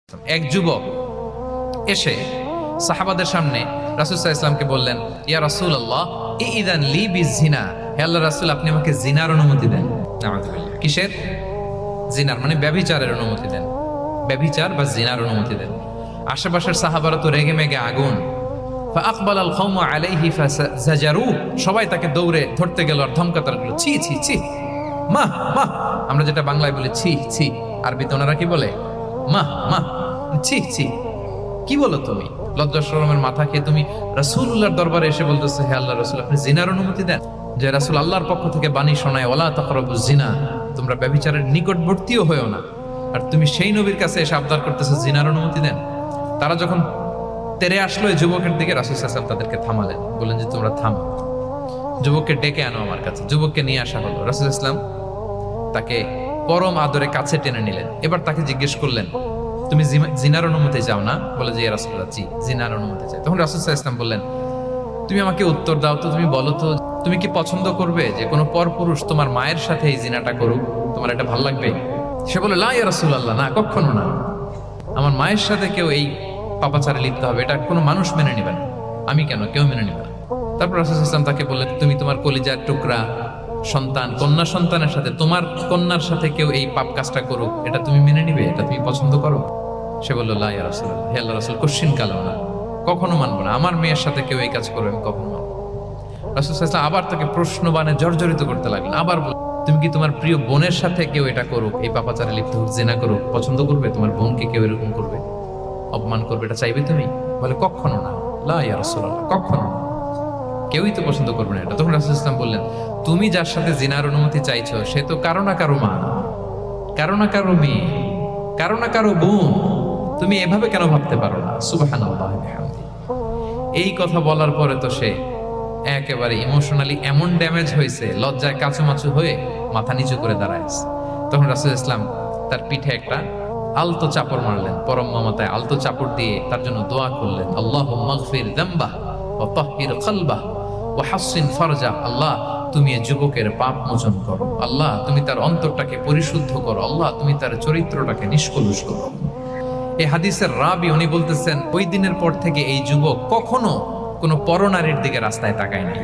এক যুবক এসে সাহাবাদের সামনে রাসূল সাল্লাল্লাহু আলাইহি ওয়াসাল্লামকে বললেন, ইয়া রাসূলুল্লাহ ইযান লি বিজিনা, হে আল্লাহর রাসূল আপনি আমাকে জিনার অনুমতি দেন। নাউযুবিল্লাহ। কিসের? জিনার মানে ব্যভিচারের অনুমতি দেন। ব্যভিচার বা জিনার অনুমতি দেন। আশেপাশের সাহাবারা তো রেগে মেগে আগুন। ফাআকবাল আল কওমু আলাইহি ফাজাজারু, সবাই তাকে দৌড়ে ধরতে গেল আর ধমকাতে লাগলো, ছি ছি ছি, মা মা। আমরা যেটা বাংলায় বলি ছি ছি, আরবিতে ওনারা কি বলে? মা মা, ছি ছি, কি বলো তুমি? লজ্জা শরমের মাথা খেয়ে তুমি রাসূলুল্লাহর দরবারে এসে বলতেছো, হে আল্লাহর রাসূল আপনি জিনার অনুমতি দেন। যে রাসূল আল্লাহর পক্ষ থেকে বাণী শোনায়, ওয়ালা তাকরাবুজ জিনা, তোমরা ব্যভিচারের নিকটবর্তীও হয়ো না, আর তুমি সেই নবীর কাছে এসে আবদার করতেছো জিনার অনুমতি দেন। তারা যখন তেরে আসলো এই যুবকের দিকে, রাসূল সাল্লাল্লাহু আলাইহি ওয়াসাল্লাম তাদেরকে থামালেন, বললেন যে তোমরা থামো, যুবককে ডেকে আনো আমার কাছে। যুবককে নিয়ে আসা হলো। রাসূল সাল্লাল্লাহু আলাইহি ওয়াসাল্লাম তাকে পরম আদরে কাছে টেনে নিলেন। এবার তাকে জিজ্ঞেস করলেন, তুমি জিনার অনুমতি চাও না? বলে যে ইয়া রাসূলুল্লাহ জি, জিনার অনুমতি চাই। তখন রাসূল সাল্লাল্লাহু আলাইহি ওয়াসাল্লাম বললেন, তুমি আমাকে উত্তর দাও তো, তুমি বলো তো, তুমি কি পছন্দ করবে যে কোনো পরপুরুষ তোমার মায়ের সাথে এই জিনাটা করুক? তোমার এটা ভালো লাগবে? সে বলে, লা ইয়া রাসূলুল্লাহ, না, কখনো না, আমার মায়ের সাথে কেউ এই পাপাচারে লিপ্ত হবে, এটা কোনো মানুষ মেনে নেবে না। আমি কেন, কেউ মেনে নেবে না। তারপর রাসূল সাল্লাল্লাহু আলাইহি ওয়াসাল্লাম তাকে বললেন, তুমি তোমার কলিজার টুকরা সন্তান, কন্যা সন্তানের সাথে, তোমার কন্যার সাথে কেউ এই পাপ কাজটা করুক, এটা তুমি মেনে নিবে? এটা তুমি পছন্দ করো? সে বলল, লা ইয়া রাসূলুল্লাহ, হে আল্লাহর রাসূল কোশ্চিন কালাও না, কখনো মানবো না, আমার মেয়ের সাথে কেউ এই কাজ করবে আমি কখনো মানবো। রাসূল সাল্লাল্লাহু আলাইহি ওয়াসাল্লাম আবার তাকে প্রশ্নবাণে জর্জরিত করতে লাগলেন। আবার বল, তুমি কি তোমার প্রিয় বোনের সাথে কেউ এটা করুক, এই পাপাচারে লিপ্ত হোক, জিনা করুক, পছন্দ করবে? তোমার বোনকে কেউ এরকম করবে, অপমান করবে, এটা চাইবে তুমি? বলে, কখনো না, লা ইয়া রাসূলুল্লাহ, কখনো না, কেউই তো পছন্দ করবে না এটা। তখন রাসূল সাল্লাল্লাহু আলাইহি ওয়াসাল্লাম বললেন, তুমি যার সাথে জিনার অনুমতি চাইছো সে তো কারো না কারো মা, কারো না কারো মেয়ে, কারো না কারো বোন, তুমি এভাবে কেন ভাবতে পারো না? সুবহানাল্লাহ বিহামদি। এই কথা বলার পরে তো সে একেবারে ইমোশনালি এমন ড্যামেজ হয়েছে, লজ্জায় কাচুমাচু হয়ে মাথা নিচু করে দাঁড়ায় আছে। তখন রাসূল ইসলাম তার পিঠে একটা আলতো চাপড় মারলেন, পরম মমতায় আলতো চাপড় দিয়ে তার জন্য দোয়া করলেন, আল্লাহুম্মা গফির যামবাহ ওয়া তাহহির কলবাহ ওয়া হাসসিন ফারজাহ। আল্লাহ তুমি এই যুবকের পাপ মোচন করো, আল্লাহ তুমি তার অন্তরটাকে পরিশুদ্ধ করো, আল্লাহ তুমি তার চরিত্রটাকে নিষ্কলুষ করো। এই হাদিসের রাবি উনি বলতেছেন, ওই দিনের পর থেকে এই যুবক কখনো কোনো পরনারীর দিকে রাস্তায় তাকায় নাই।